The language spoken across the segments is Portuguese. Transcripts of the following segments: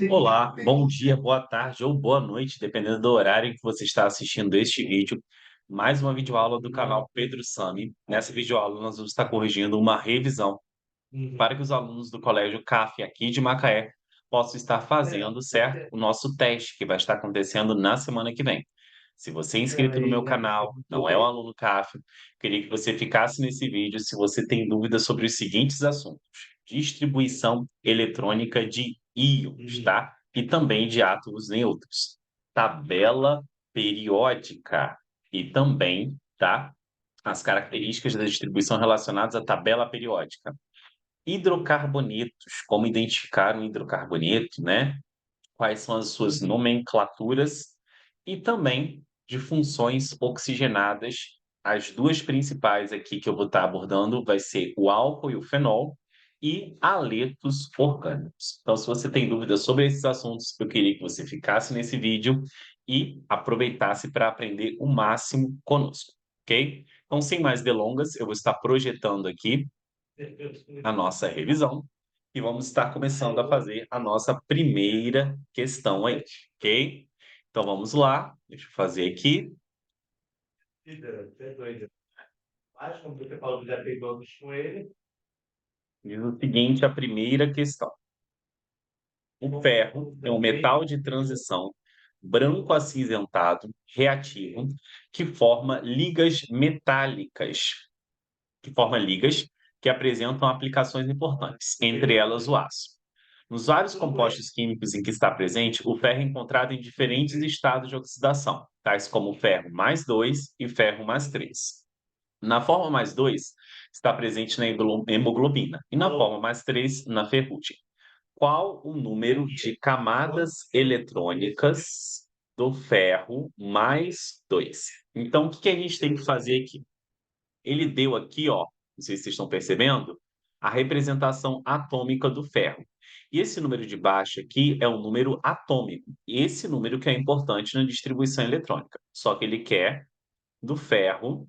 Olá, bom dia, boa tarde ou boa noite, dependendo do horário em que você está assistindo este vídeo. Mais uma videoaula do canal Pedro Sami. Nessa videoaula, nós vamos estar corrigindo uma revisão para que os alunos do Colégio CAF aqui de Macaé possam estar fazendo, certo? O nosso teste, que vai estar acontecendo na semana que vem. Se você é inscrito no meu canal, não é um aluno CAF, queria que você ficasse nesse vídeo se você tem dúvidas sobre os seguintes assuntos: distribuição eletrônica de íons, tá? E também de átomos neutros, tabela periódica e também, tá? As características da distribuição relacionadas à tabela periódica. Hidrocarbonetos, como identificar um hidrocarboneto, né? Quais são as suas nomenclaturas e também de funções oxigenadas. As duas principais aqui que eu vou estar abordando vai ser o álcool e o fenol e haletos orgânicos. Então, se você tem dúvidas sobre esses assuntos, eu queria que você ficasse nesse vídeo e aproveitasse para aprender o máximo conosco, ok? Então, sem mais delongas, eu vou estar projetando aqui a nossa revisão e vamos estar começando a fazer a nossa primeira questão aí, ok? Então vamos lá, deixa eu fazer aqui. Diz o seguinte, a primeira questão. O ferro é um metal de transição branco acinzentado, reativo, que forma ligas metálicas, que apresentam aplicações importantes, entre elas o aço. Nos vários compostos químicos em que está presente, o ferro é encontrado em diferentes estados de oxidação, tais como ferro mais 2 e ferro mais 3. Na forma mais 2 está presente na hemoglobina e na forma mais 3 na ferrugem. Qual o número de camadas eletrônicas do ferro mais 2? Então, o que a gente tem que fazer aqui? Ele deu aqui, ó, não sei se vocês estão percebendo, a representação atômica do ferro. E esse número de baixo aqui é um número atômico. Esse número que é importante na distribuição eletrônica. Só que ele quer do ferro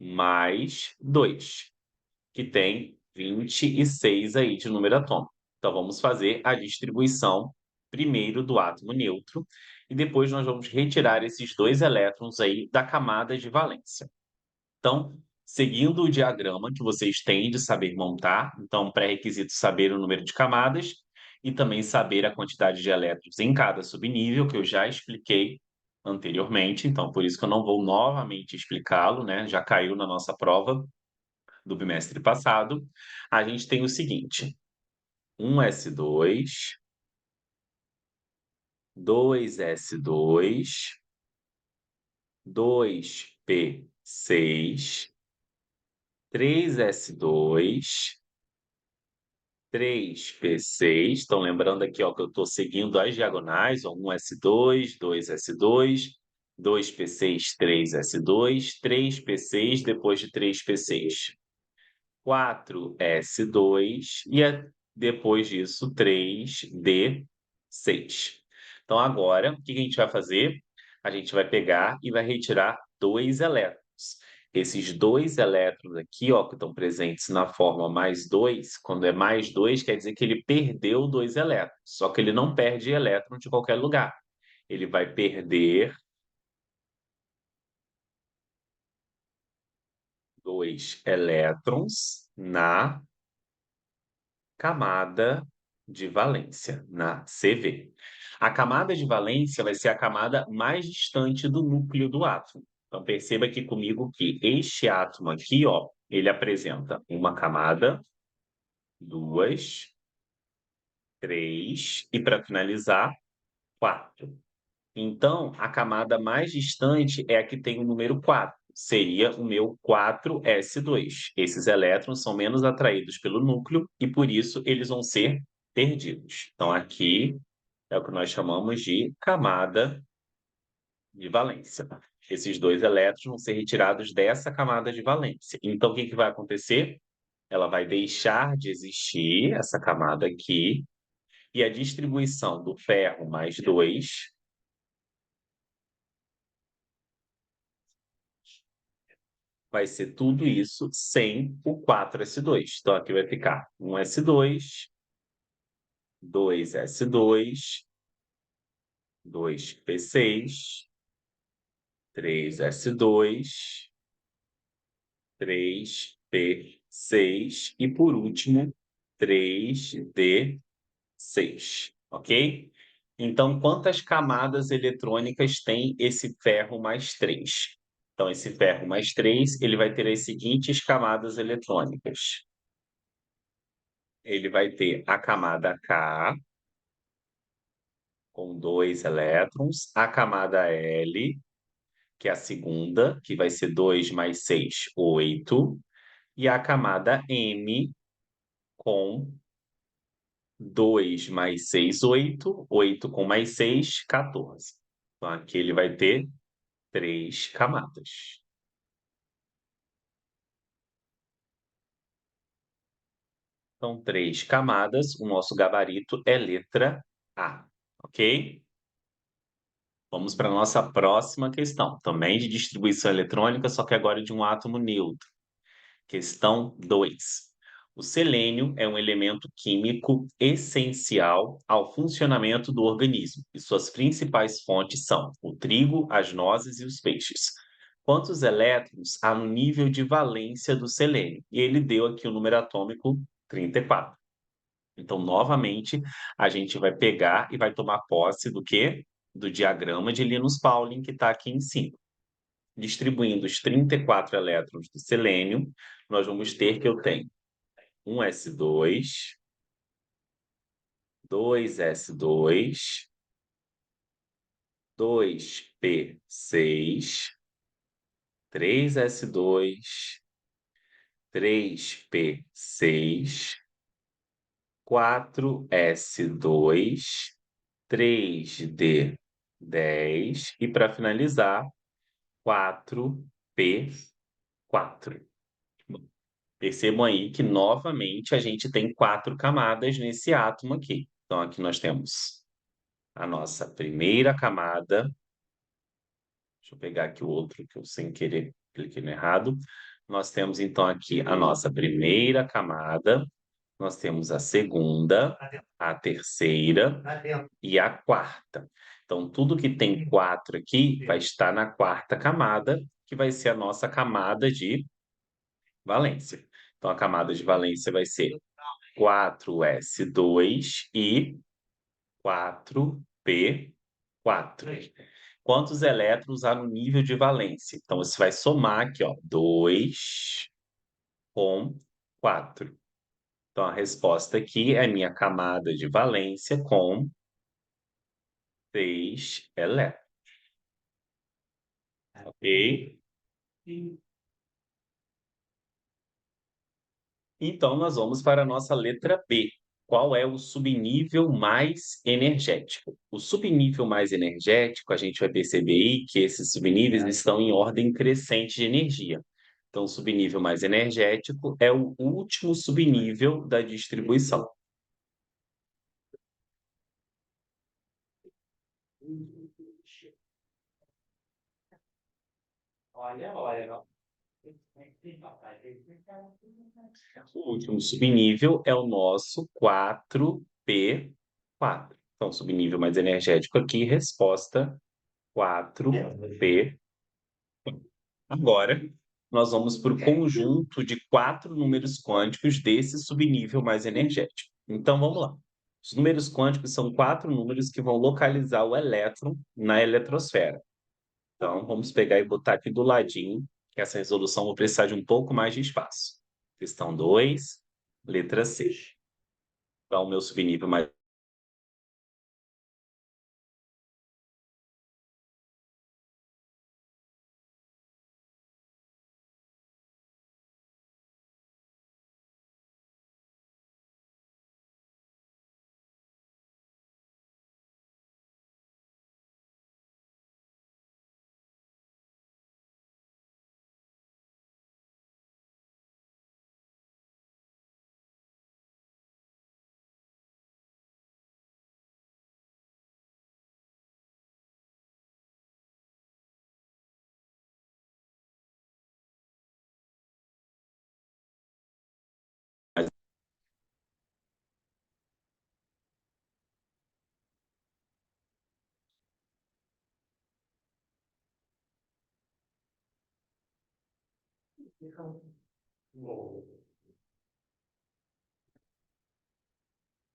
mais 2, que tem 26 aí de número atômico. Então vamos fazer a distribuição primeiro do átomo neutro e depois nós vamos retirar esses dois elétrons aí da camada de valência. Então, seguindo o diagrama que vocês têm de saber montar, então, pré-requisito saber o número de camadas e também saber a quantidade de elétrons em cada subnível, que eu já expliquei anteriormente, então, por isso que eu não vou novamente explicá-lo, né? Já caiu na nossa prova do bimestre passado. A gente tem o seguinte: um S2, dois S2, dois P6, três S2, 3P6. Então, lembrando aqui, ó, que eu estou seguindo as diagonais, ó, 1S2, 2S2, 2P6, 3S2, 3P6, depois de 3P6, 4S2 e depois disso 3D6. Então, agora, o que a gente vai fazer? A gente vai pegar e vai retirar dois elétrons. Esses dois elétrons aqui, ó, que estão presentes na forma mais 2, quando é mais 2, quer dizer que ele perdeu dois elétrons. Só que ele não perde elétron de qualquer lugar. Ele vai perder dois elétrons na camada de valência, na CV. A camada de valência vai ser a camada mais distante do núcleo do átomo. Então, perceba aqui comigo que este átomo aqui, ó, ele apresenta uma camada, duas, três e, para finalizar, quatro. Então, a camada mais distante é a que tem o número 4. Seria o meu 4s2. Esses elétrons são menos atraídos pelo núcleo e, por isso, eles vão ser perdidos. Então, aqui é o que nós chamamos de camada de valência. Esses dois elétrons vão ser retirados dessa camada de valência. Então, o que vai acontecer? Ela vai deixar de existir, essa camada aqui, e a distribuição do ferro mais 2 vai ser tudo isso sem o 4s2. Então, aqui vai ficar um S2, 2s2, 2p6, 3s2, 3p6 e, por último, 3d6, ok? Então, quantas camadas eletrônicas tem esse ferro mais 3? Então, esse ferro mais 3, ele vai ter as seguintes camadas eletrônicas. Ele vai ter a camada K, com 2 elétrons, a camada L, que é a segunda, que vai ser 2 mais 6, 8, e a camada M, com 2 mais 6, 8, 8 com mais 6, 14. Então, aqui ele vai ter 3 camadas. Então, 3 camadas, o nosso gabarito é letra A, ok? Vamos para a nossa próxima questão, também de distribuição eletrônica, só que agora de um átomo neutro. Questão 2. O selênio é um elemento químico essencial ao funcionamento do organismo, e suas principais fontes são o trigo, as nozes e os peixes. Quantos elétrons há no nível de valência do selênio? E ele deu aqui o número atômico 34. Então, novamente, a gente vai pegar e vai tomar posse do quê? Do diagrama de Linus Pauling, que está aqui em cima. Distribuindo os 34 elétrons do selênio, nós vamos ter que eu tenho um S2, 2s2, 2p6, 3s2, 3p6, 4s2, 3d10 e, para finalizar, 4p4. Percebam aí que, novamente, a gente tem 4 camadas nesse átomo aqui. Então, aqui nós temos a nossa primeira camada. Deixa eu pegar aqui o outro, que eu sem querer cliquei no errado. Nós temos, então, aqui a nossa primeira camada. Nós temos a segunda, a terceira e a quarta. Então, tudo que tem 4 aqui vai estar na quarta camada, que vai ser a nossa camada de valência. Então, a camada de valência vai ser 4s2 e 4p4. Quantos elétrons há no nível de valência? Então, você vai somar aqui, ó, 2 com 4. Então, a resposta aqui é a minha camada de valência com 6 elétrons. Ok? Então, nós vamos para a nossa letra B. Qual é o subnível mais energético? O subnível mais energético, a gente vai perceber aí que esses subníveis estão em ordem crescente de energia. Então, o subnível mais energético é o último subnível da distribuição. O último subnível é o nosso 4p4. Então, subnível mais energético aqui, resposta 4p. Agora, nós vamos para o conjunto de 4 números quânticos desse subnível mais energético. Então, vamos lá. Os números quânticos são 4 números que vão localizar o elétron na eletrosfera. Então, vamos pegar e botar aqui do ladinho, que essa resolução vai precisar de um pouco mais de espaço. Questão 2, letra C. Então, o meu subnível mais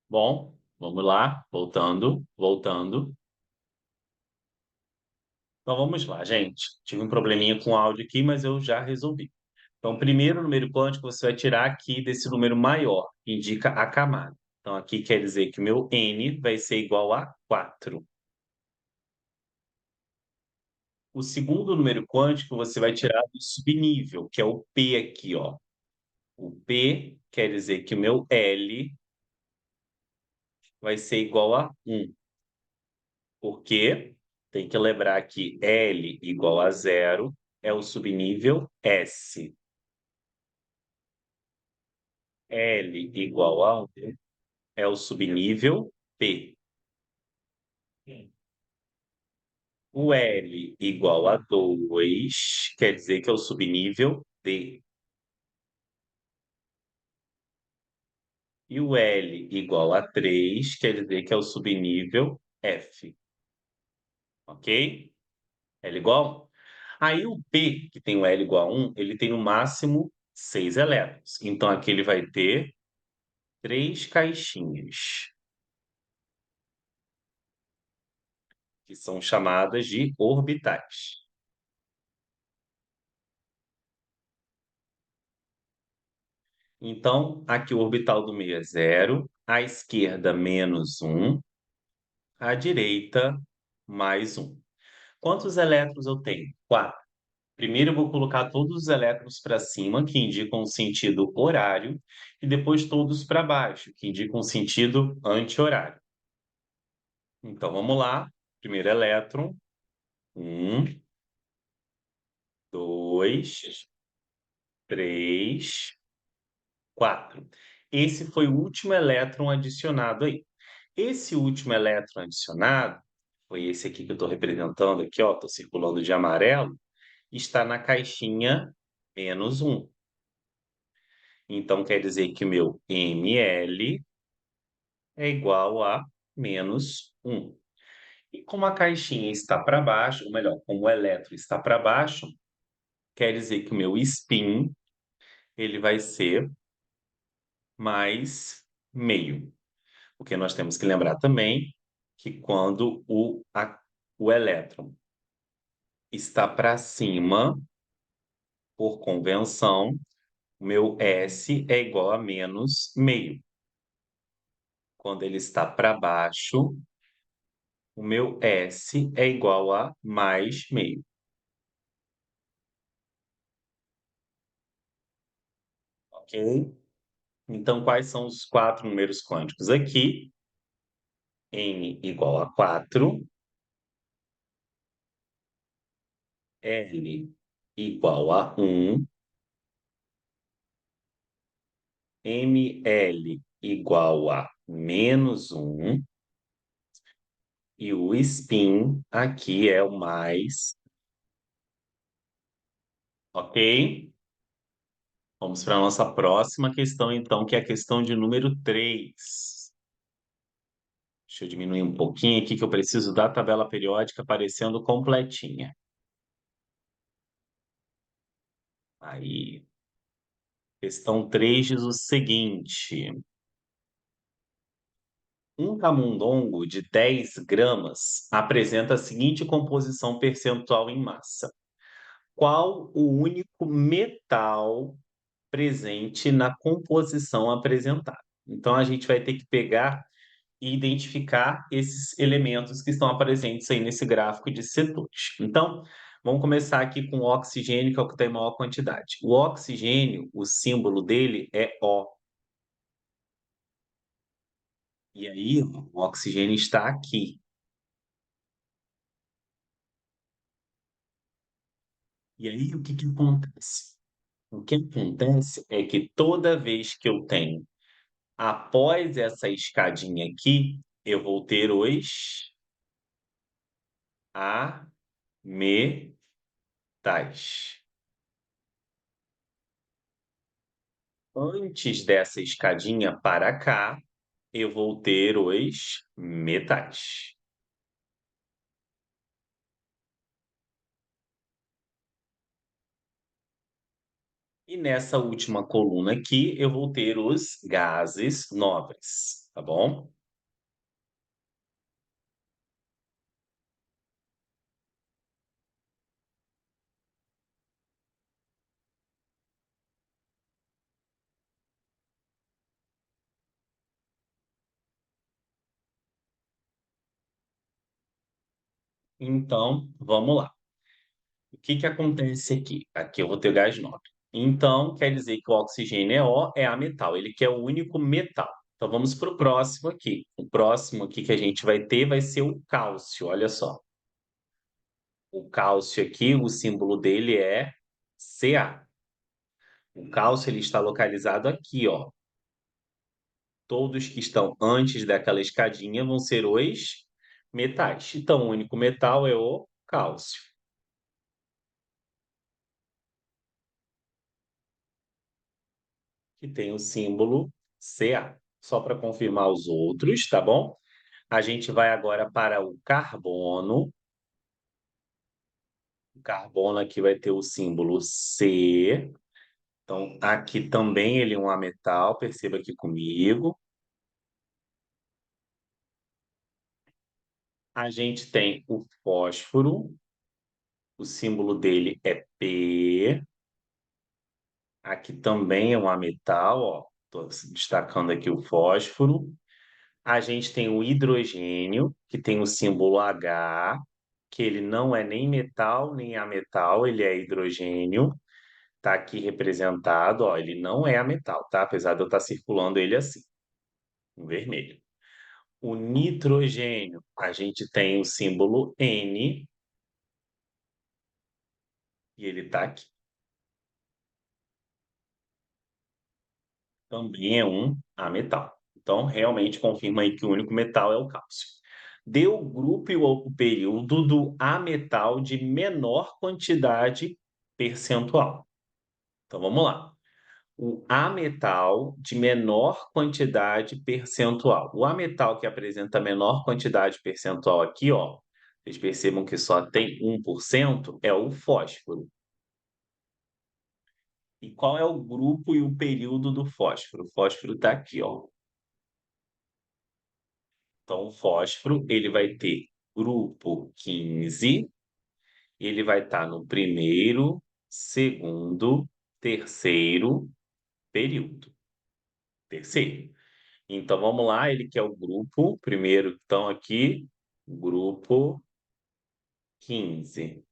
Bom, vamos lá, voltando. Então vamos lá, gente. Tive um probleminha com o áudio aqui, mas eu já resolvi. Então, primeiro número quântico você vai tirar aqui desse número maior, que indica a camada. Então, aqui quer dizer que o meu N vai ser igual a 4. O segundo número quântico você vai tirar do subnível, que é o P aqui, ó. O P quer dizer que o meu L vai ser igual a 1. Porque tem que lembrar que L igual a 0 é o subnível S. L igual a 1 é o subnível P. O L igual a 2 quer dizer que é o subnível D. E o L igual a 3 quer dizer que é o subnível F. Ok? L igual? Aí o P, que tem o L igual a 1, ele tem no máximo 6 elétrons. Então aqui ele vai ter 3 caixinhas, que são chamadas de orbitais. Então, aqui o orbital do meio é 0, à esquerda menos 1, à direita mais 1. Quantos elétrons eu tenho? 4. Primeiro eu vou colocar todos os elétrons para cima, que indicam o sentido horário, e depois todos para baixo, que indicam o sentido anti-horário. Então vamos lá. Primeiro elétron. Um, dois, três, 4. Esse foi o último elétron adicionado aí. Esse último elétron adicionado, foi esse aqui que eu estou representando aqui, ó, estou circulando de amarelo, está na caixinha -1. Então, quer dizer que o meu ml é igual a -1. E como a caixinha está para baixo, ou melhor, como o elétron está para baixo, quer dizer que o meu spin ele vai ser mais meio. Porque nós temos que lembrar também que quando o elétron está para cima, por convenção, o meu S é igual a menos meio. Quando ele está para baixo, o meu S é igual a mais meio. Ok? Então, quais são os 4 números quânticos aqui? N igual a 4, L igual a 1, ml igual a -1 e o spin aqui é o mais, ok? Vamos para a nossa próxima questão, então, que é a questão de número 3. Deixa eu diminuir um pouquinho aqui, que eu preciso da tabela periódica aparecendo completinha. Aí, questão 3 diz o seguinte: um camundongo de 10 gramas apresenta a seguinte composição percentual em massa. Qual o único metal presente na composição apresentada? Então, a gente vai ter que pegar e identificar esses elementos que estão presentes aí nesse gráfico de setores. Então, vamos começar aqui com o oxigênio, que é o que tem maior quantidade. O oxigênio, o símbolo dele é O. E aí, o oxigênio está aqui. E aí, o que que acontece? O que acontece é que toda vez que eu tenho após essa escadinha aqui, eu vou ter os ametais. Antes dessa escadinha para cá, eu vou ter os metais. E nessa última coluna aqui, eu vou ter os gases nobres, tá bom? Então, vamos lá. O que que acontece aqui? Aqui eu vou ter o gás nobre. Então, quer dizer que o oxigênio é O, é ametal. Ele que é o único metal. Então, vamos para o próximo aqui. O próximo aqui que a gente vai ter vai ser o cálcio. Olha só. O cálcio aqui, o símbolo dele é Ca. O cálcio ele está localizado aqui, ó. Todos que estão antes daquela escadinha vão ser os metais. Então, o único metal é o cálcio, que tem o símbolo Ca. Só para confirmar os outros, tá bom? A gente vai agora para o carbono. O carbono aqui vai ter o símbolo C. Então, aqui também ele é um ametal, perceba aqui comigo. A gente tem o fósforo, o símbolo dele é P. Aqui também é um ametal, ó. Estou destacando aqui o fósforo. A gente tem o hidrogênio, que tem o símbolo H, que ele não é nem metal nem ametal, ele é hidrogênio. Está aqui representado, ó, ele não é ametal, tá? Apesar de eu estar circulando ele assim, em vermelho. O nitrogênio, a gente tem o símbolo N, e ele está aqui. Também é um ametal. Então, realmente confirma aí que o único metal é o cálcio. Dê o grupo e o período do ametal de menor quantidade percentual. Então, vamos lá. O ametal de menor quantidade percentual. O ametal que apresenta menor quantidade percentual aqui, ó, vocês percebam que só tem 1%, é o fósforo. E qual é o grupo e o período do fósforo? O fósforo está aqui, ó. Então, o fósforo, ele vai ter grupo 15, ele vai estar no primeiro, segundo, terceiro período. Terceiro. Então, vamos lá, ele que é o grupo, primeiro, então, aqui, grupo 15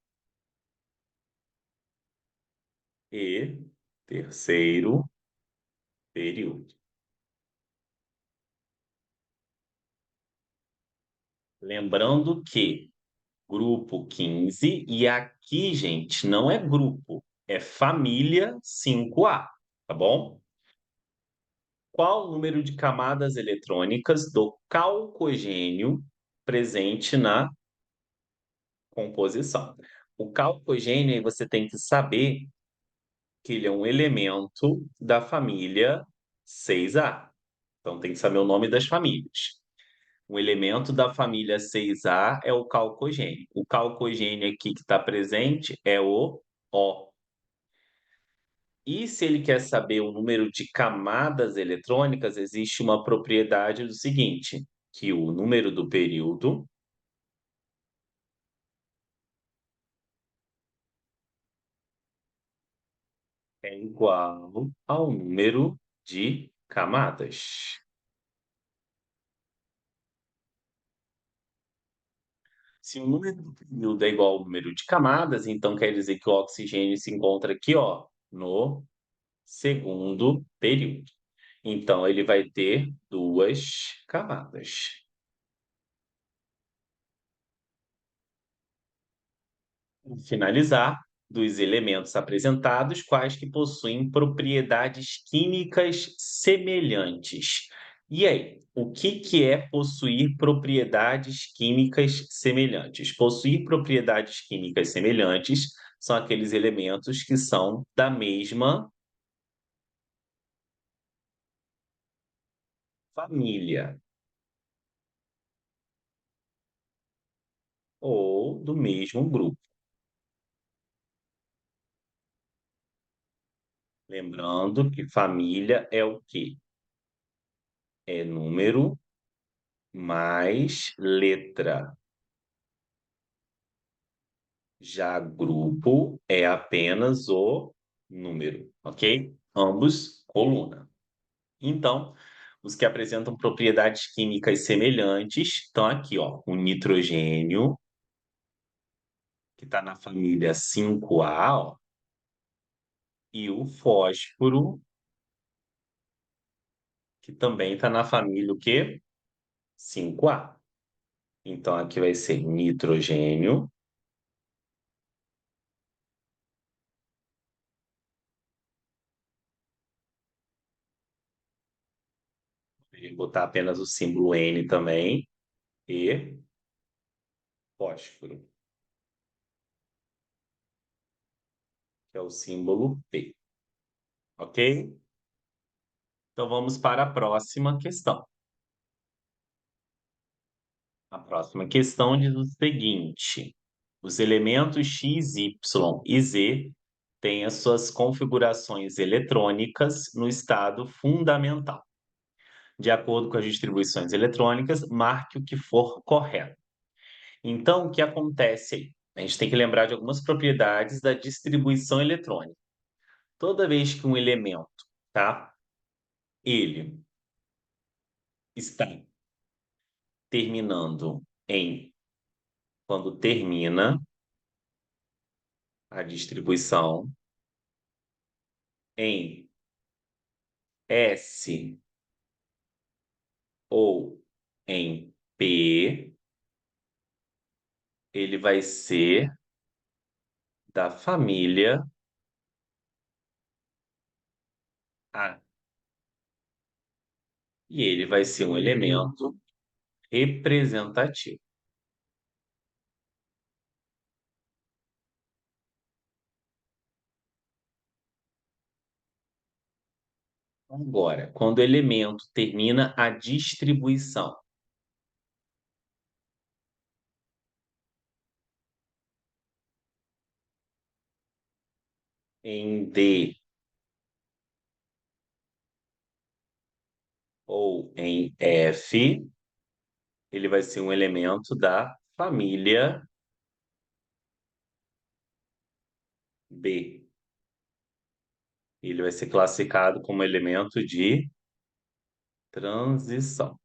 e terceiro período. Lembrando que grupo 15, e aqui, gente, não é grupo, é família 5A, tá bom? Qual o número de camadas eletrônicas do calcogênio presente na composição? O calcogênio, aí você tem que saber que ele é um elemento da família 6A. Então, tem que saber o nome das famílias. Um elemento da família 6A é o calcogênio. O calcogênio aqui que está presente é o O. E se ele quer saber o número de camadas eletrônicas, existe uma propriedade do seguinte, que o número do período é igual ao número de camadas. Se o número do período é igual ao número de camadas, então quer dizer que o oxigênio se encontra aqui, ó, no segundo período. Então, ele vai ter duas camadas. Finalizar, dos elementos apresentados, quais que possuem propriedades químicas semelhantes. E aí, o que que é possuir propriedades químicas semelhantes? Possuir propriedades químicas semelhantes são aqueles elementos que são da mesma família ou do mesmo grupo. Lembrando que família é o quê? É número mais letra. Já grupo é apenas o número, ok? Ambos coluna. Então, os que apresentam propriedades químicas semelhantes estão aqui, ó. O nitrogênio, que está na família 5A, ó, e o fósforo, que também está na família o quê? 5A. Então, aqui vai ser nitrogênio. Vou botar apenas o símbolo N também. E fósforo, que é o símbolo P. Ok? Então, vamos para a próxima questão. A próxima questão diz o seguinte: os elementos X, Y e Z têm as suas configurações eletrônicas no estado fundamental. De acordo com as distribuições eletrônicas, marque o que for correto. Então, o que acontece aí? A gente tem que lembrar de algumas propriedades da distribuição eletrônica. Toda vez que um elemento, tá? Ele está terminando em, quando termina a distribuição em S ou em P, ele vai ser da família A. E ele vai ser um elemento representativo. Agora, quando o elemento termina a distribuição em D ou em F, ele vai ser um elemento da família B. Ele vai ser classificado como elemento de transição.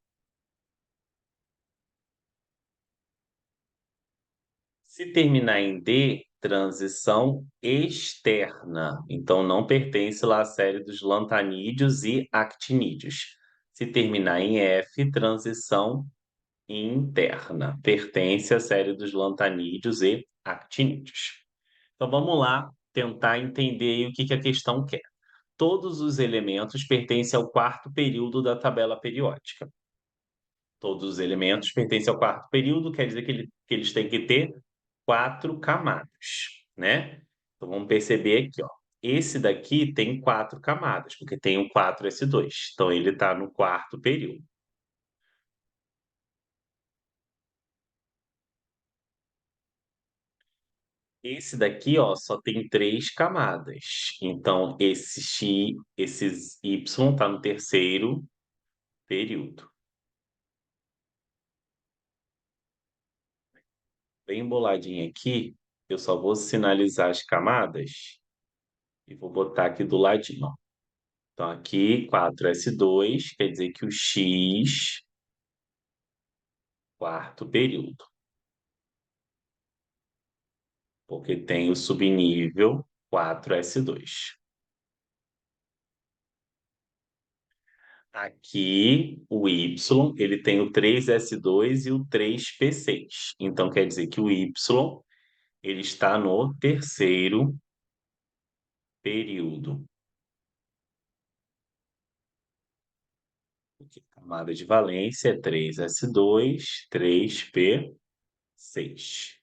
Se terminar em D, transição externa. Então, não pertence lá à série dos lantanídeos e actinídeos. Se terminar em F, transição interna. Pertence à série dos lantanídeos e actinídeos. Então, vamos lá tentar entender aí o que que a questão quer. Todos os elementos pertencem ao quarto período da tabela periódica. Todos os elementos pertencem ao quarto período, quer dizer que eles têm que ter 4 camadas, né? Então vamos perceber aqui, ó. Esse daqui tem 4 camadas, porque tem o 4s2. Então ele está no quarto período. Esse daqui, ó, só tem 3 camadas. Então esse X, esses Y está no terceiro período. Bem emboladinho aqui, eu só vou sinalizar as camadas e vou botar aqui do ladinho, ó. Então aqui 4s2 quer dizer que o X, quarto período, porque tem o subnível 4s2. Aqui o Y, ele tem o 3s2 e o 3p6. Então quer dizer que o Y, ele está no terceiro período. Porque a camada de valência é 3s2, 3p6.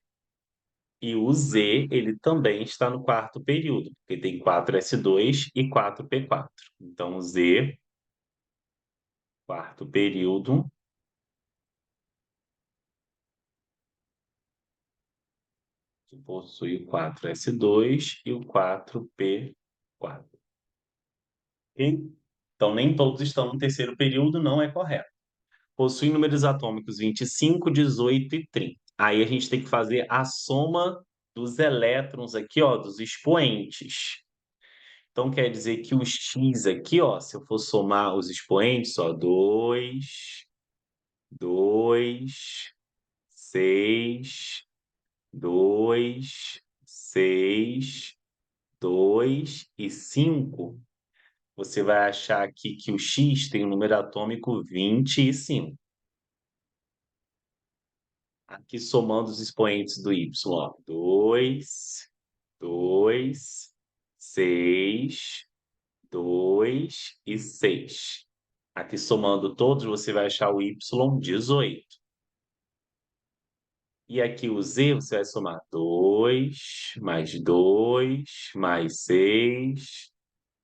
E o Z, ele também está no quarto período, porque tem 4s2 e 4p4. Então, o Z, quarto período, que possui o 4s2 e o 4p4. Então, nem todos estão no terceiro período, não é correto. Possui números atômicos 25, 18 e 30. Aí a gente tem que fazer a soma dos elétrons aqui, ó, dos expoentes. Então quer dizer que o X aqui, ó, se eu for somar os expoentes, ó, 2, 2, 6, 2, 6, 2 e 5, você vai achar aqui que o X tem o número atômico 25. Aqui somando os expoentes do Y, ó, 2, 2, 6, 2 e 6. Aqui somando todos, você vai achar o Y 18. E aqui o Z, você vai somar 2, mais 2, mais 6,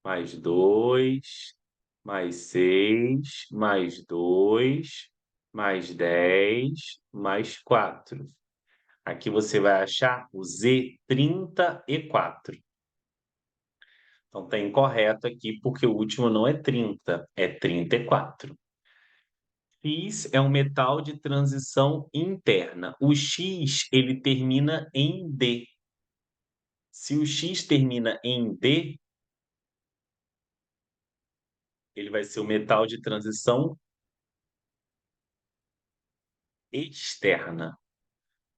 mais 2, mais 6, mais 2, mais 10, mais 4. Aqui você vai achar o Z 34. Então tá incorreto aqui, porque o último não é 30, é 34. X é um metal de transição interna. O X, ele termina em D. Se o X termina em D, ele vai ser o metal de transição externa.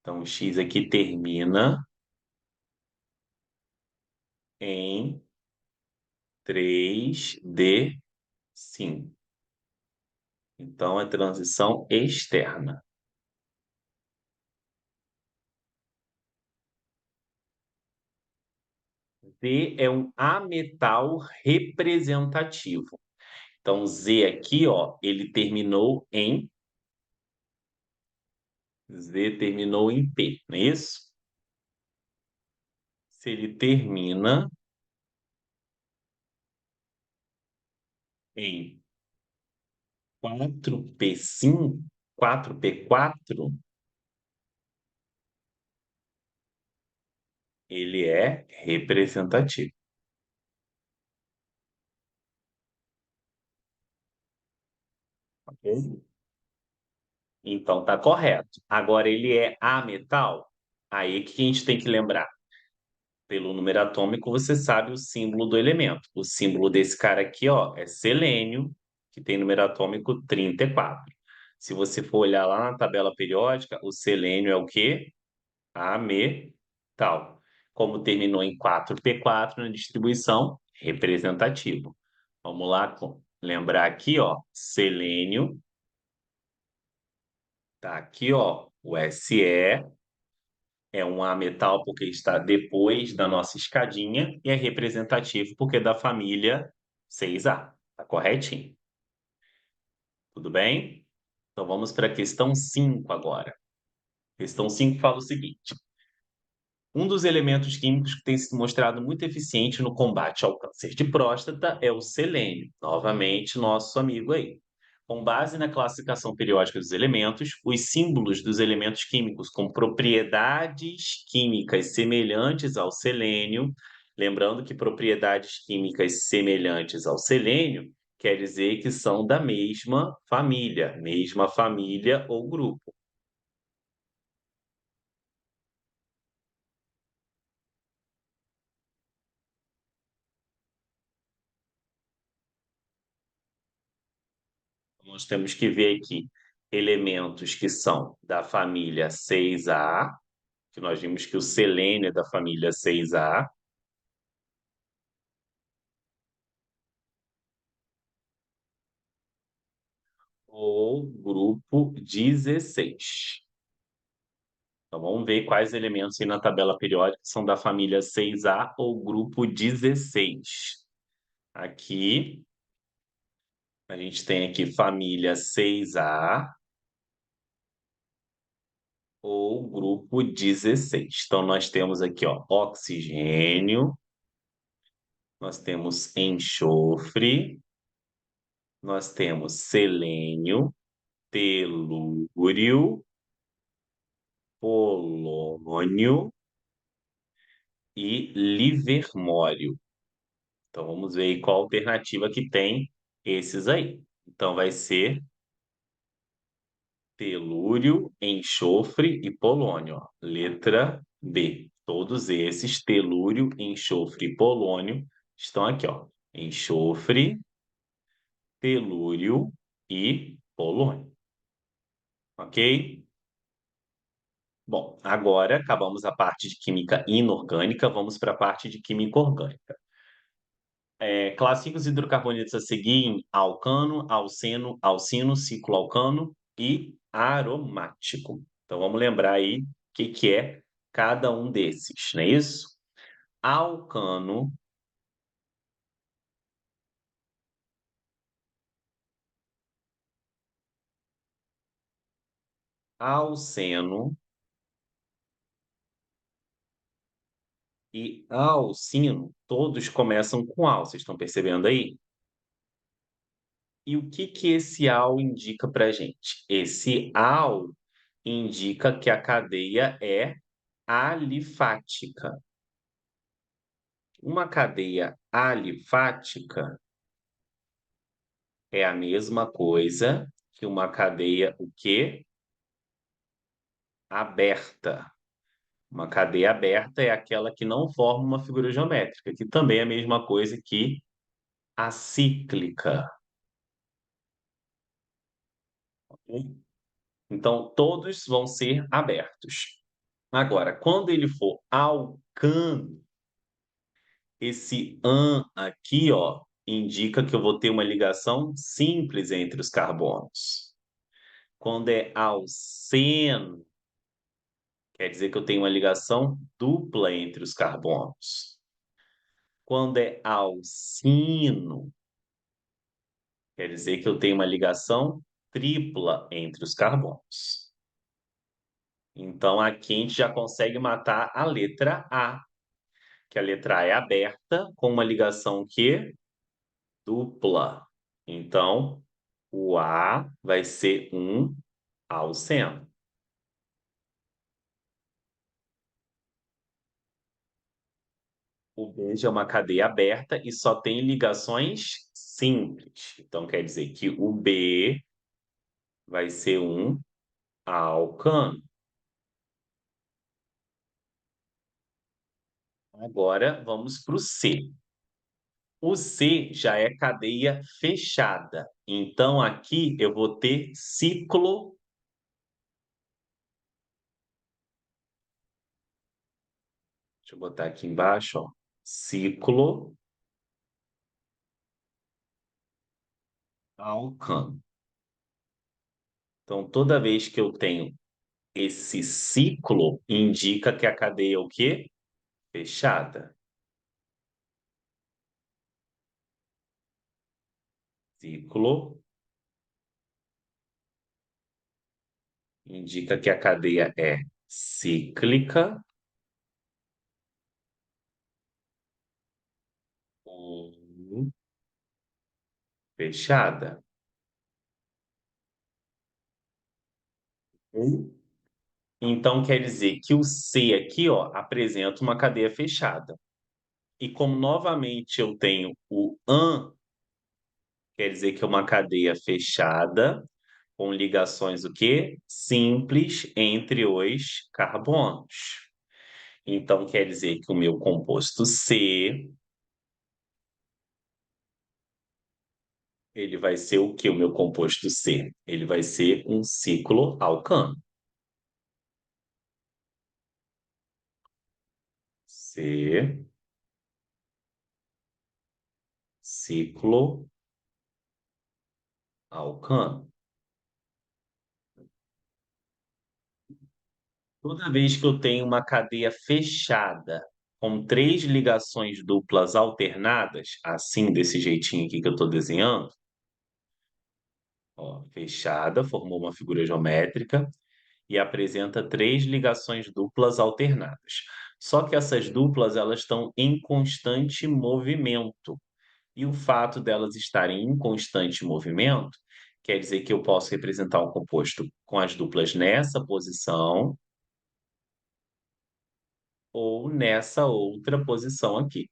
Então, o X aqui termina em 3D5. Então, é transição externa. Z é um ametal representativo. Então, Z aqui, ó, ele terminou em Z terminou em P, não é isso? Se ele termina em 4P5, 4P4, ele é representativo. Ok? Então, tá correto. Agora, ele é ametal? Aí, o que a gente tem que lembrar? Pelo número atômico, você sabe o símbolo do elemento. O símbolo desse cara aqui, ó, é selênio, que tem número atômico 34. Se você for olhar lá na tabela periódica, o selênio é o quê? Ametal. Como terminou em 4P4 na distribuição, representativo. Vamos lá lembrar aqui, ó, selênio, tá aqui, ó, o Se é um ametal porque está depois da nossa escadinha e é representativo porque é da família 6A. Tá corretinho? Tudo bem? Então vamos para a questão 5 agora. Questão 5 fala o seguinte: um dos elementos químicos que tem se mostrado muito eficiente no combate ao câncer de próstata é o selênio. Novamente, nosso amigo aí. Com base na classificação periódica dos elementos, os símbolos dos elementos químicos com propriedades químicas semelhantes ao selênio, lembrando que propriedades químicas semelhantes ao selênio quer dizer que são da mesma família ou grupo. Nós temos que ver aqui elementos que são da família 6A, que nós vimos que o selênio é da família 6A, ou grupo 16. Então vamos ver quais elementos aí na tabela periódica são da família 6A ou grupo 16. Aqui a gente tem aqui família 6A ou grupo 16. Então nós temos aqui, ó, oxigênio, nós temos enxofre, nós temos selênio, telúrio, polônio e livermório. Então vamos ver aí qual alternativa que tem esses aí. Então vai ser telúrio, enxofre e polônio, ó. Letra B. Todos esses, telúrio, enxofre e polônio, estão aqui, ó. Enxofre, telúrio e polônio. Ok? Bom, agora acabamos a parte de química inorgânica, vamos para a parte de química orgânica. Classifica os hidrocarbonetos a seguir em alcano, alceno, alcino, cicloalcano e aromático. Então vamos lembrar aí o que que é cada um desses, não é isso? Alcano, alceno e alcino, todos começam com al, vocês estão percebendo aí? E o que que esse al indica para gente? Esse al indica que a cadeia é alifática. Uma cadeia alifática é a mesma coisa que uma cadeia o quê? Aberta. Uma cadeia aberta é aquela que não forma uma figura geométrica, que também é a mesma coisa que acíclica. Ok? Então, todos vão ser abertos. Agora, quando ele for alcano, esse "an" aqui, ó, indica que eu vou ter uma ligação simples entre os carbonos. Quando é alceno, quer dizer que eu tenho uma ligação dupla entre os carbonos. Quando é alcino, quer dizer que eu tenho uma ligação tripla entre os carbonos. Então, aqui a gente já consegue matar a letra A, que a letra A é aberta com uma ligação que dupla. Então, o A vai ser um alceno. O beijo é uma cadeia aberta e só tem ligações simples. Então, quer dizer que o B vai ser um alcano. Agora, vamos para o C. O C já é cadeia fechada. Então, aqui eu vou ter ciclo. Deixa eu botar aqui embaixo, ó. Ciclo alcano. Então, toda vez que eu tenho esse ciclo, indica que a cadeia é o quê? Fechada. Ciclo indica que a cadeia é cíclica ou fechada. Então, quer dizer que o C aqui, ó, apresenta uma cadeia fechada. E como novamente eu tenho o AN, quer dizer que é uma cadeia fechada com ligações o quê? Simples entre os carbonos. Então, quer dizer que o meu composto C, ele vai ser o que o meu composto C? Ele vai ser um ciclo alcano. C, ciclo alcano. Toda vez que eu tenho uma cadeia fechada com três ligações duplas alternadas, assim, desse jeitinho aqui que eu estou desenhando, ó, fechada, formou uma figura geométrica e apresenta três ligações duplas alternadas. Só que essas duplas elas estão em constante movimento. E o fato delas estarem em constante movimento quer dizer que eu posso representar um composto com as duplas nessa posição ou nessa outra posição aqui.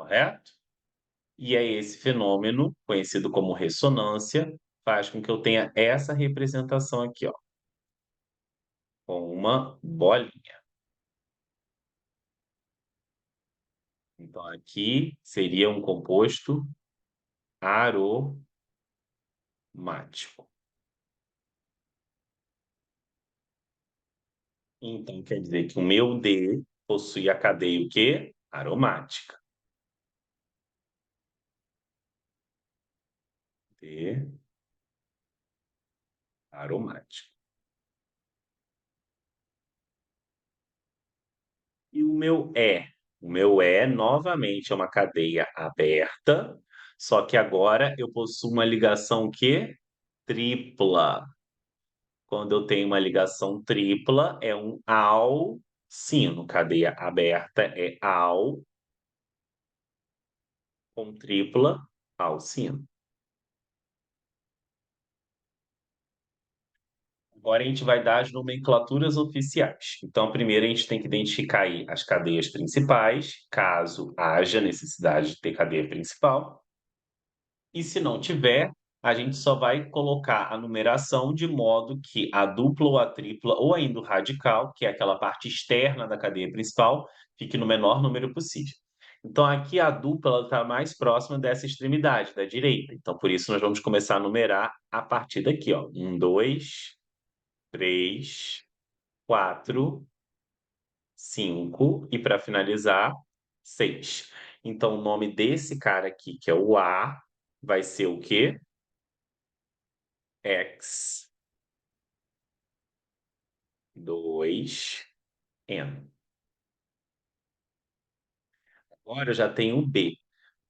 correto? E é esse fenômeno, conhecido como ressonância, faz com que eu tenha essa representação aqui, ó, com uma bolinha. Então aqui seria um composto aromático. Então quer dizer que o meu D possui a cadeia o quê? Aromática. D aromático. E o meu E? O meu E, novamente, é uma cadeia aberta, só que agora eu possuo uma ligação que tripla. Quando eu tenho uma ligação tripla, é um alcino. Cadeia aberta é al, com tripla, alcino. Agora a gente vai dar as nomenclaturas oficiais. Então, primeiro a gente tem que identificar aí as cadeias principais, caso haja necessidade de ter cadeia principal. E se não tiver, a gente só vai colocar a numeração de modo que a dupla ou a tripla, ou ainda o radical, que é aquela parte externa da cadeia principal, fique no menor número possível. Então, aqui a dupla está mais próxima dessa extremidade, da direita. Então, por isso, nós vamos começar a numerar a partir daqui, ó. 1, 2, 3, 4, 5 e, para finalizar, 6. Então, o nome desse cara aqui, que é o A, vai ser o quê? X 2 N. Agora eu já tenho o B.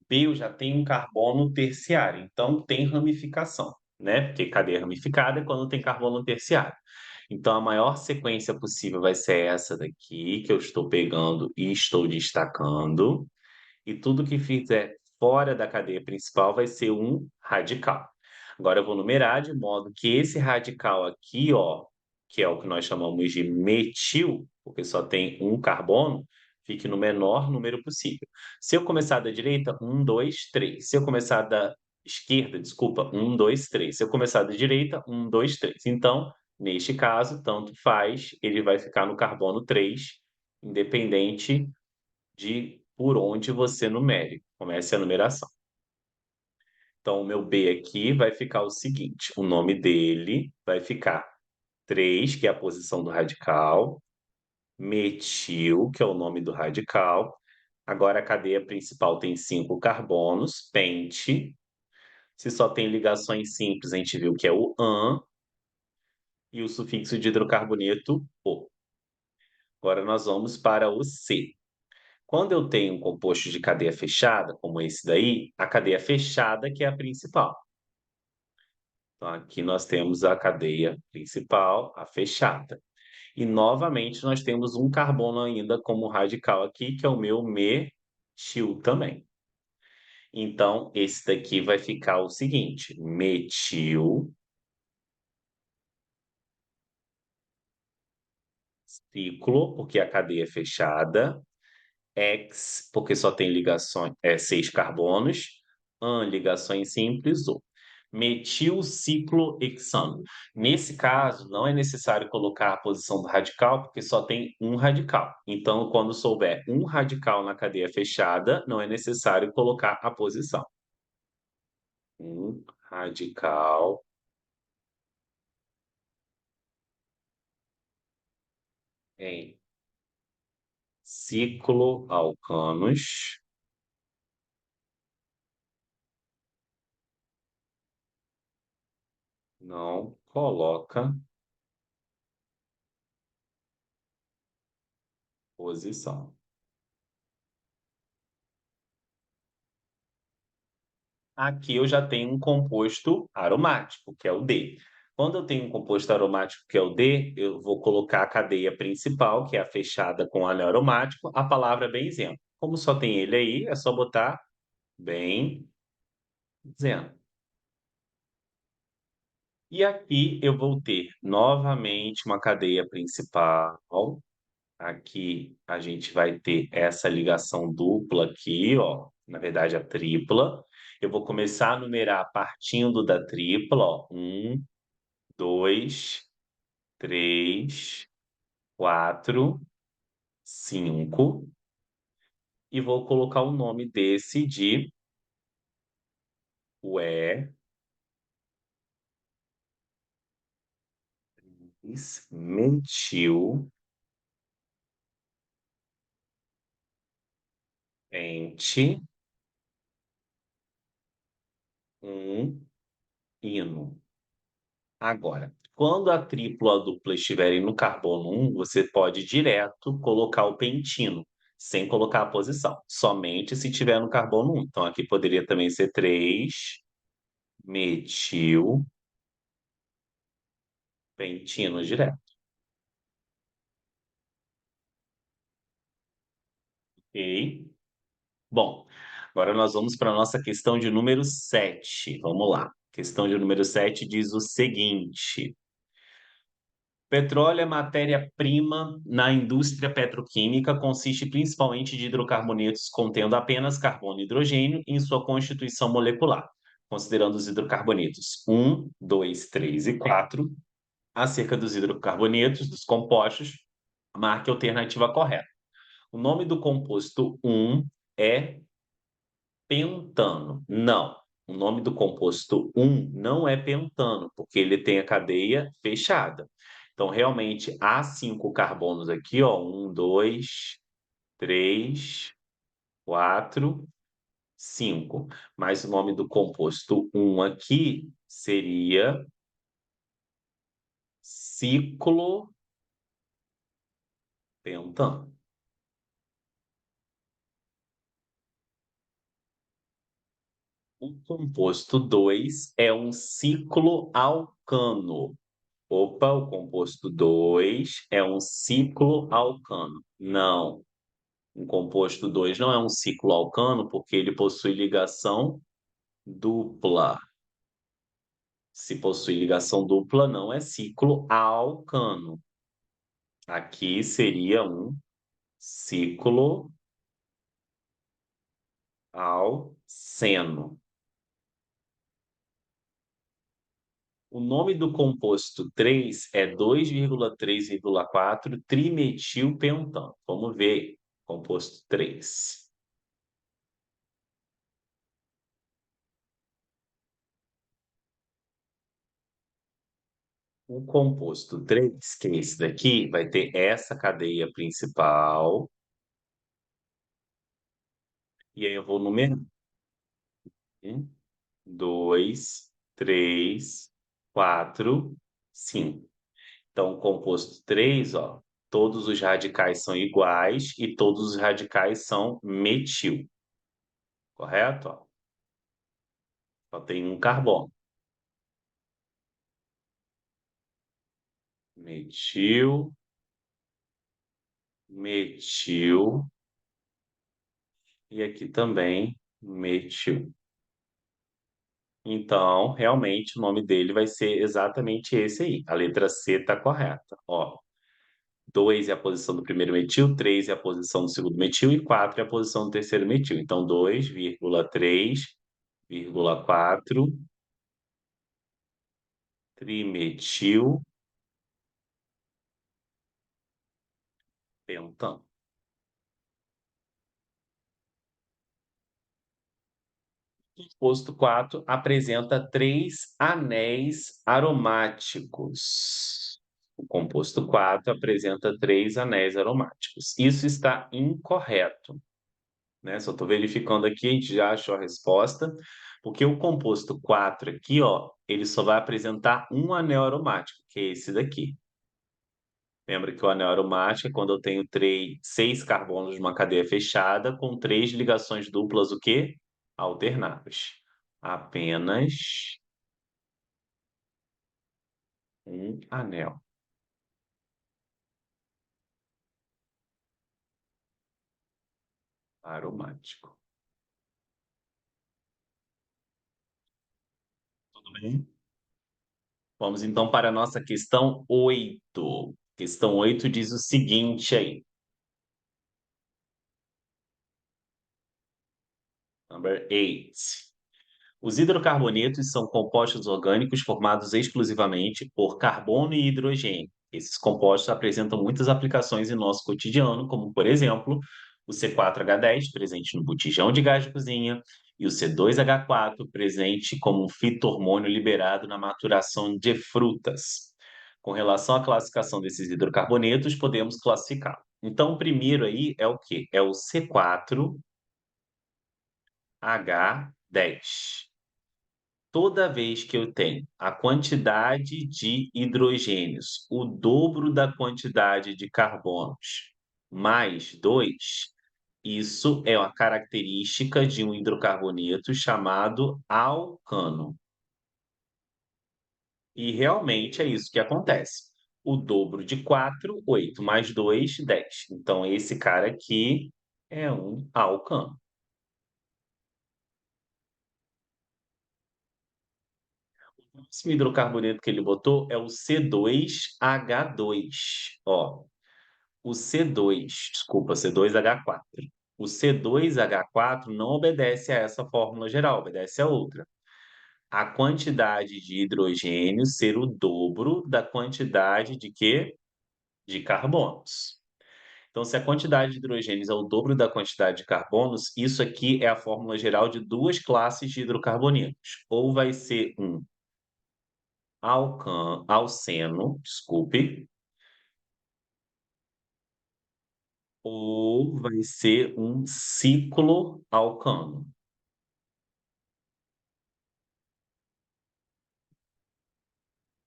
B eu já tenho um carbono terciário, então tem ramificação, né? Porque cadeia ramificada é quando tem carbono terciário. Então a maior sequência possível vai ser essa daqui, que eu estou pegando e estou destacando. E tudo que fizer fora da cadeia principal vai ser um radical. Agora eu vou numerar de modo que esse radical aqui, ó, que é o que nós chamamos de metil, porque só tem um carbono, fique no menor número possível. Se eu começar da direita, um, 2, 3. Se eu começar da esquerda, desculpa, um, 2, 3. Se eu começar da direita, um, 2, 3. Então, neste caso, tanto faz, ele vai ficar no carbono 3, independente de por onde você numere. Comece a numeração. Então, o meu B aqui vai ficar o seguinte: o nome dele vai ficar 3, que é a posição do radical, metil, que é o nome do radical. Agora, a cadeia principal tem 5 carbonos, pente. Se só tem ligações simples, a gente viu que é o -an, e o sufixo de hidrocarboneto, -o. Agora, nós vamos para o C. Quando eu tenho um composto de cadeia fechada, como esse daí, a cadeia fechada que é a principal. Então, aqui nós temos a cadeia principal, a fechada. E, novamente, nós temos um carbono ainda como radical aqui, que é o meu metil também. Então, esse daqui vai ficar o seguinte: metil, ciclo, porque a cadeia é fechada, X, porque só tem ligações, 6 carbonos, AN, ligações simples, O. Metilciclohexano. Nesse caso, não é necessário colocar a posição do radical, porque só tem um radical. Então, quando souber um radical na cadeia fechada, não é necessário colocar a posição. Um radical em cicloalcanos não coloca posição. Aqui eu já tenho um composto aromático, que é o D. Quando eu tenho um composto aromático, que é o D, eu vou colocar a cadeia principal, que é a fechada com anel aromático, a palavra benzeno. Como só tem ele aí, é só botar benzeno. E aqui eu vou ter novamente uma cadeia principal. Aqui a gente vai ter essa ligação dupla aqui, ó, na verdade, a tripla. Eu vou começar a numerar partindo da tripla, ó. 1, 2, 3, 4, 5, e vou colocar o nome desse de ué, mentiu, ente, um hino. Agora, quando a tripla ou a dupla estiverem no carbono 1, você pode direto colocar o pentino, sem colocar a posição, somente se tiver no carbono 1. Então, aqui poderia também ser 3 metil pentino direto, ok? Bom, agora nós vamos para a nossa questão de número 7. Vamos lá. Questão de número 7 diz o seguinte: petróleo é matéria-prima na indústria petroquímica, consiste principalmente de hidrocarbonetos contendo apenas carbono e hidrogênio em sua constituição molecular, considerando os hidrocarbonetos 1, 2, 3 e 4. Acerca dos hidrocarbonetos, dos compostos, marque a alternativa correta. O nome do composto 1 é pentano. Não. O nome do composto 1 não é pentano, porque ele tem a cadeia fechada. Então, realmente, há 5 carbonos aqui, ó. 1, 2, 3, 4, 5. Mas o nome do composto 1 aqui seria ciclopentano. O composto 2 é um cicloalcano. Opa, o composto 2 é um cicloalcano. Não, o composto 2 não é um cicloalcano porque ele possui ligação dupla. Se possui ligação dupla, não é cicloalcano. Aqui seria um cicloalceno. O nome do composto 3 é 2,3,4 trimetilpentano. Vamos ver, composto 3. O composto 3, que é esse daqui, vai ter essa cadeia principal, e aí eu vou numerar. 1, 2, 3, 4, 5. Então, o composto 3, ó, todos os radicais são iguais e todos os radicais são metil, correto? Ó, só tem um carbono. Metil, metil, e aqui também metil. Então, realmente, o nome dele vai ser exatamente esse aí. A letra C está correta. Ó, 2 é a posição do primeiro metil, 3 é a posição do segundo metil e 4 é a posição do terceiro metil. Então, 2,3,4 trimetil pentano. O composto 4 apresenta 3 anéis aromáticos. O composto 4 apresenta 3 anéis aromáticos. Isso está incorreto, né? Só estou verificando aqui, a gente já achou a resposta, porque o composto 4 aqui, ó, ele só vai apresentar um anel aromático, que é esse daqui. Lembra que o anel aromático é quando eu tenho 6 carbonos de uma cadeia fechada com 3 ligações duplas, o quê? Alternadas. Apenas um anel aromático. Tudo bem? Vamos então para a nossa questão 8. Questão 8 diz o seguinte aí: Number 8. Os hidrocarbonetos são compostos orgânicos formados exclusivamente por carbono e hidrogênio. Esses compostos apresentam muitas aplicações em nosso cotidiano, como, por exemplo, o C4H10, presente no botijão de gás de cozinha, e o C2H4, presente como um fito-hormônio liberado na maturação de frutas. Com relação à classificação desses hidrocarbonetos, podemos classificar. Então, o primeiro aí é o quê? É o C4H10. Toda vez que eu tenho a quantidade de hidrogênios, o dobro da quantidade de carbonos, mais 2, isso é uma característica de um hidrocarboneto chamado alcano. E realmente é isso que acontece. O dobro de 4, 8, mais 2, 10. Então, esse cara aqui é um alcano. O próximo hidrocarboneto que ele botou é o C2H2. Ó, o C2, desculpa, C2H4. O C2H4 não obedece a essa fórmula geral, obedece a outra. A quantidade de hidrogênio ser o dobro da quantidade de quê? De carbonos. Então, se a quantidade de hidrogênios é o dobro da quantidade de carbonos, isso aqui é a fórmula geral de duas classes de hidrocarbonetos. Ou vai ser um alceno, desculpe, ou vai ser um cicloalcano.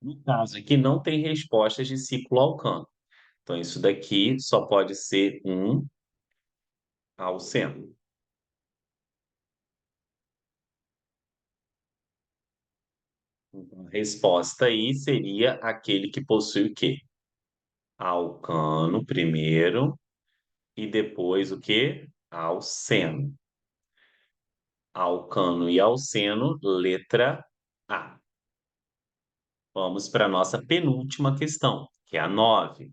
No caso aqui, não tem respostas de cicloalcano. Então, isso daqui só pode ser um alceno. Então, a resposta aí seria aquele que possui o quê? Alcano primeiro e depois o quê? Alceno. Alcano e alceno, letra A. Vamos para a nossa penúltima questão, que é a 9.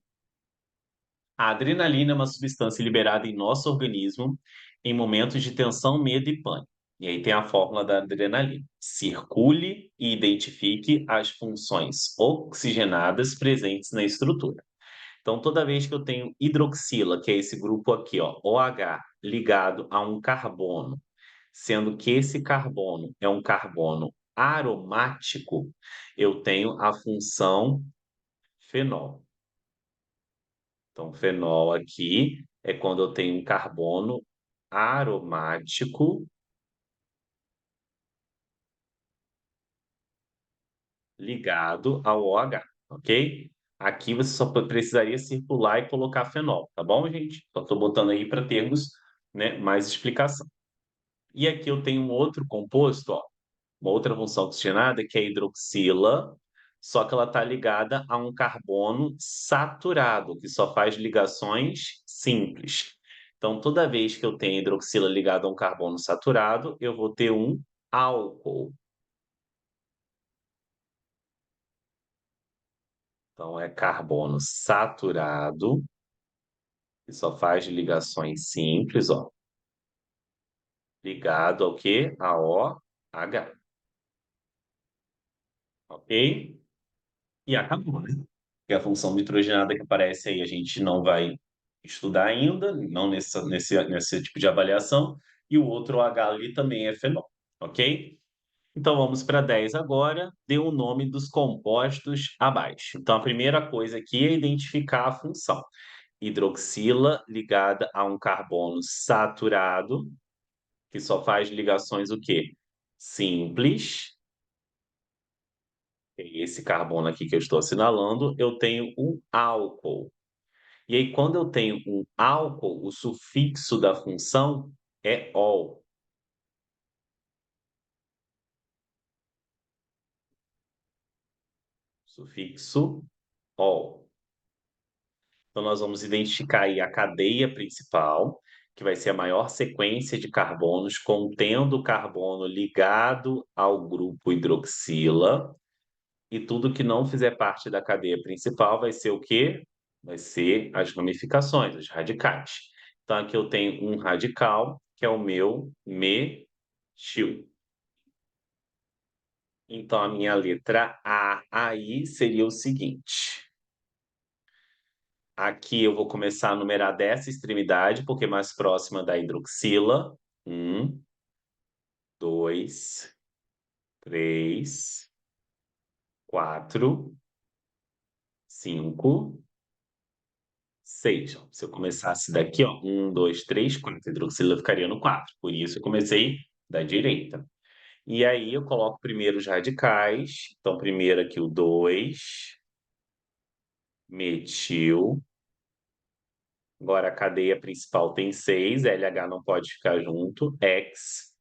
A adrenalina é uma substância liberada em nosso organismo em momentos de tensão, medo e pânico. E aí tem a fórmula da adrenalina. Circule e identifique as funções oxigenadas presentes na estrutura. Então, toda vez que eu tenho hidroxila, que é esse grupo aqui, ó, OH, ligado a um carbono, sendo que esse carbono é um carbono aromático, eu tenho a função fenol. Então, fenol aqui é quando eu tenho um carbono aromático ligado ao OH, ok? Aqui você só precisaria circular e colocar fenol, tá bom, gente? Só estou botando aí para termos, né, mais explicação. E aqui eu tenho um outro composto, ó, uma outra função oxigenada, que é a hidroxila, só que ela está ligada a um carbono saturado, que só faz ligações simples. Então, toda vez que eu tenho hidroxila ligada a um carbono saturado, eu vou ter um álcool. Então, é carbono saturado, que só faz ligações simples, ó, ligado ao quê? A OH, ok? E acabou, né? Que a função nitrogenada que aparece aí a gente não vai estudar ainda, não nesse tipo de avaliação, e o outro H ali também é fenol, ok? Então vamos para 10 agora, dê o nome dos compostos abaixo. Então a primeira coisa aqui é identificar a função. Hidroxila ligada a um carbono saturado, que só faz ligações o quê? Simples. Esse carbono aqui que eu estou assinalando, eu tenho um álcool. E aí, quando eu tenho um álcool, o sufixo da função é "ol", sufixo "ol". Então, nós vamos identificar aí a cadeia principal, que vai ser a maior sequência de carbonos contendo o carbono ligado ao grupo hidroxila, e tudo que não fizer parte da cadeia principal vai ser o quê? Vai ser as ramificações, os radicais. Então, aqui eu tenho um radical, que é o meu metano. Tio. Então, a minha letra A aí seria o seguinte: aqui eu vou começar a numerar dessa extremidade, porque é mais próxima da hidroxila. 1, 2, 3, 4, 5, 6. Ó. Se eu começasse daqui, ó, 1, 2, 3, 4, a hidroxila ficaria no 4. Por isso eu comecei da direita. E aí eu coloco primeiro os radicais. Então, primeiro aqui o 2, metil. Agora a cadeia principal tem 6, LH não pode ficar junto, X.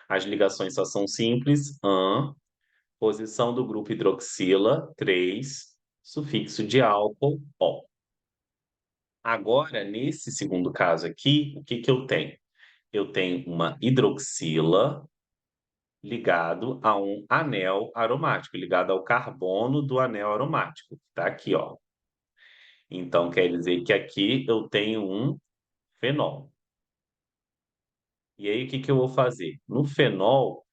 As ligações só são simples, AN. Posição do grupo hidroxila, 3. Sufixo de álcool, O. Agora, nesse segundo caso aqui, o que que eu tenho? Eu tenho uma hidroxila ligado a um anel aromático, ligado ao carbono do anel aromático. Tá aqui, ó. Então, quer dizer que aqui eu tenho um fenol. E aí, o que que eu vou fazer? No fenol,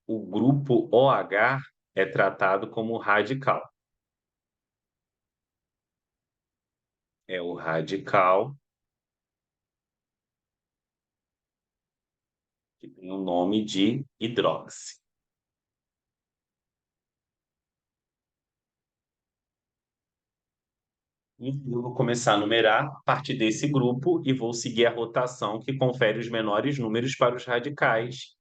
o grupo OH é tratado como radical. É o radical que tem o nome de hidróxido. E eu vou começar a numerar a partir desse grupo e vou seguir a rotação que confere os menores números para os radicais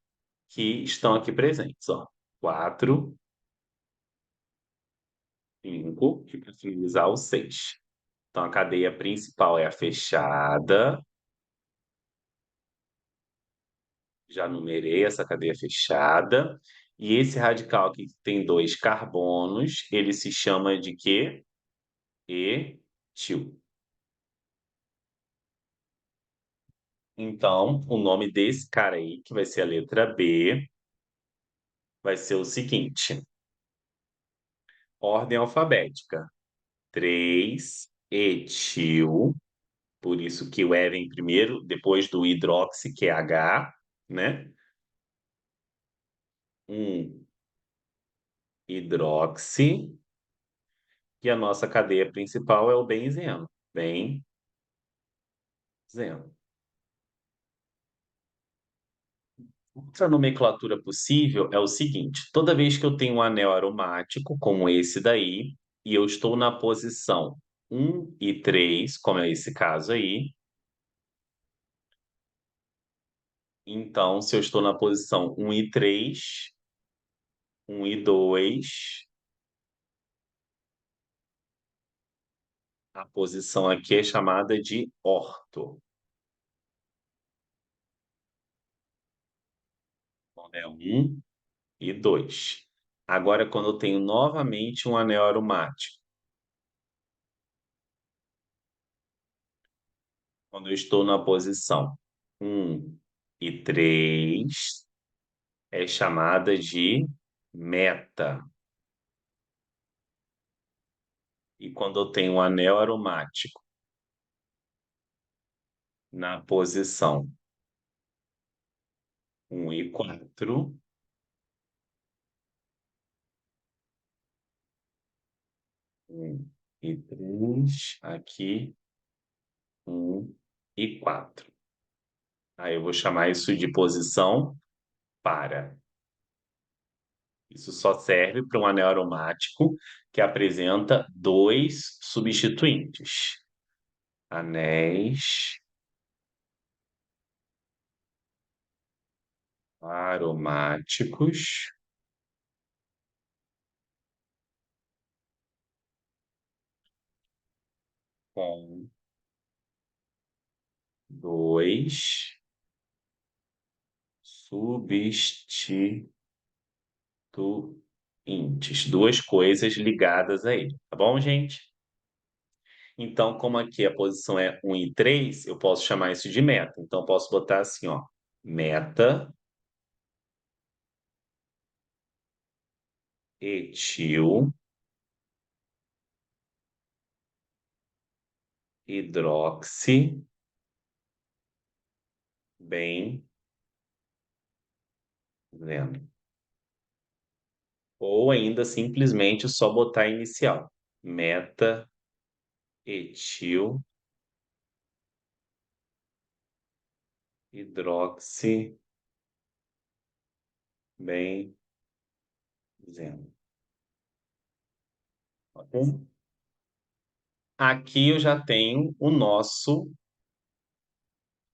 que estão aqui presentes. Ó. 4, 5 e para finalizar o 6. Então, a cadeia principal é a fechada. Já numerei essa cadeia fechada. E esse radical aqui que tem dois carbonos, ele se chama de quê? Etil. Então, o nome desse cara aí, que vai ser a letra B, vai ser o seguinte: ordem alfabética. 3 etil, por isso que o E vem primeiro, depois do hidroxi, que é H, né? 1 hidroxi, e a nossa cadeia principal é o benzeno. Benzeno. Outra nomenclatura possível é o seguinte: toda vez que eu tenho um anel aromático, como esse daí, e eu estou na posição 1 e 3, como é esse caso aí, então, se eu estou na posição 1 e 3, 1 e 2, a posição aqui é chamada de orto. Então, é 1 e 2. Agora, quando eu tenho novamente um anel aromático, quando eu estou na posição 1 e 3, é chamada de meta. E quando eu tenho um anel aromático na posição 1 e 4, 1 e 3, aqui 1 e 4. Aí eu vou chamar isso de posição para. Isso só serve para um anel aromático que apresenta dois substituintes. Anéis aromáticos com dois substituintes, duas coisas ligadas a ele, tá bom, gente? Então, como aqui a posição é 1 e 3, eu posso chamar isso de meta. Então, eu posso botar assim, ó, meta etil hidroxi bem vendo? Ou ainda simplesmente só botar a inicial, meta, etil, hidroxi, benzeno. Ok? Aqui eu já tenho o nosso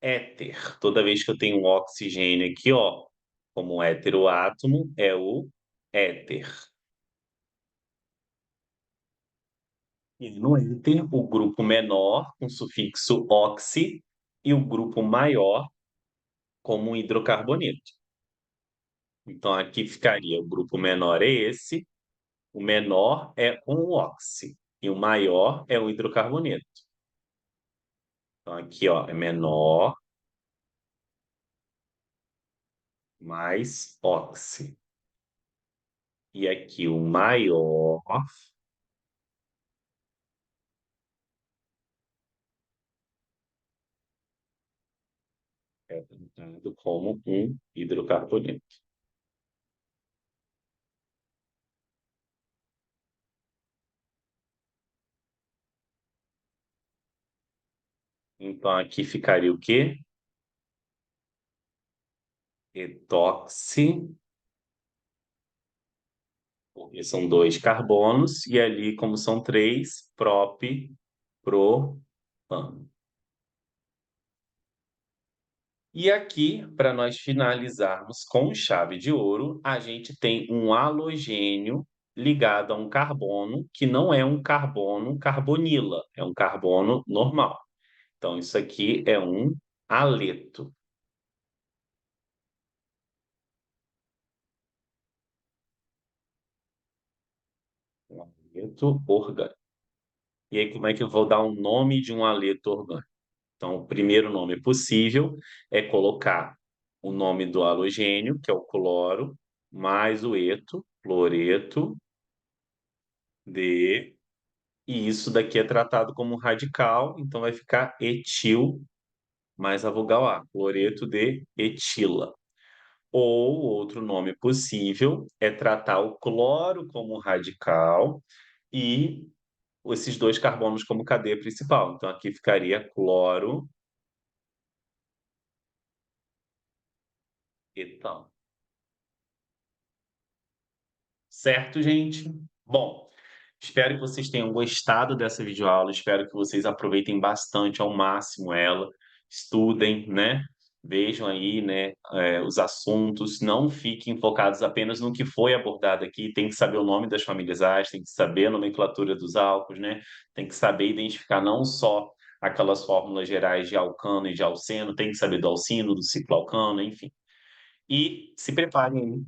éter. Toda vez que eu tenho um oxigênio aqui, ó, como heteroátomo, é o éter. E no éter, o grupo menor, com sufixo oxi, e o grupo maior, como um hidrocarboneto. Então, aqui ficaria o grupo menor é esse, o menor é um oxi, e o maior é um hidrocarboneto. Então, aqui, ó, é menor mais oxi. E aqui o maior é tratado como um hidrocarboneto. Então, aqui ficaria o quê? Etoxi, porque são dois carbonos, e ali, como são três, propan. E aqui, para nós finalizarmos com chave de ouro, a gente tem um halogênio ligado a um carbono que não é um carbono carbonila, é um carbono normal. Então, isso aqui é um haleto. Um haleto orgânico. E aí, como é que eu vou dar o nome de um haleto orgânico? Então, o primeiro nome possível é colocar o nome do halogênio, que é o cloro, mais o eto, fluoreto de. E isso daqui é tratado como radical, então vai ficar etil mais a vogal A, cloreto de etila. Ou outro nome possível é tratar o cloro como radical e esses dois carbonos como cadeia principal. Então aqui ficaria cloro etal. Certo, gente? Bom, espero que vocês tenham gostado dessa videoaula, espero que vocês aproveitem bastante ao máximo ela, estudem, né? Vejam aí, né, os assuntos, não fiquem focados apenas no que foi abordado aqui, tem que saber o nome das famílias ácidas, tem que saber a nomenclatura dos álcools, né? Tem que saber identificar não só aquelas fórmulas gerais de alcano e de alceno, tem que saber do alcino, do cicloalcano, enfim. E se preparem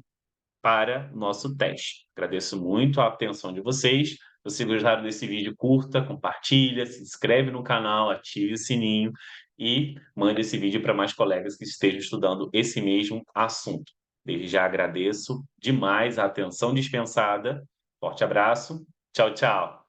para nosso teste. Agradeço muito a atenção de vocês. Se vocês gostaram desse vídeo, curta, compartilha, se inscreve no canal, ative o sininho e mande esse vídeo para mais colegas que estejam estudando esse mesmo assunto. Desde já agradeço demais a atenção dispensada. Forte abraço. Tchau, tchau.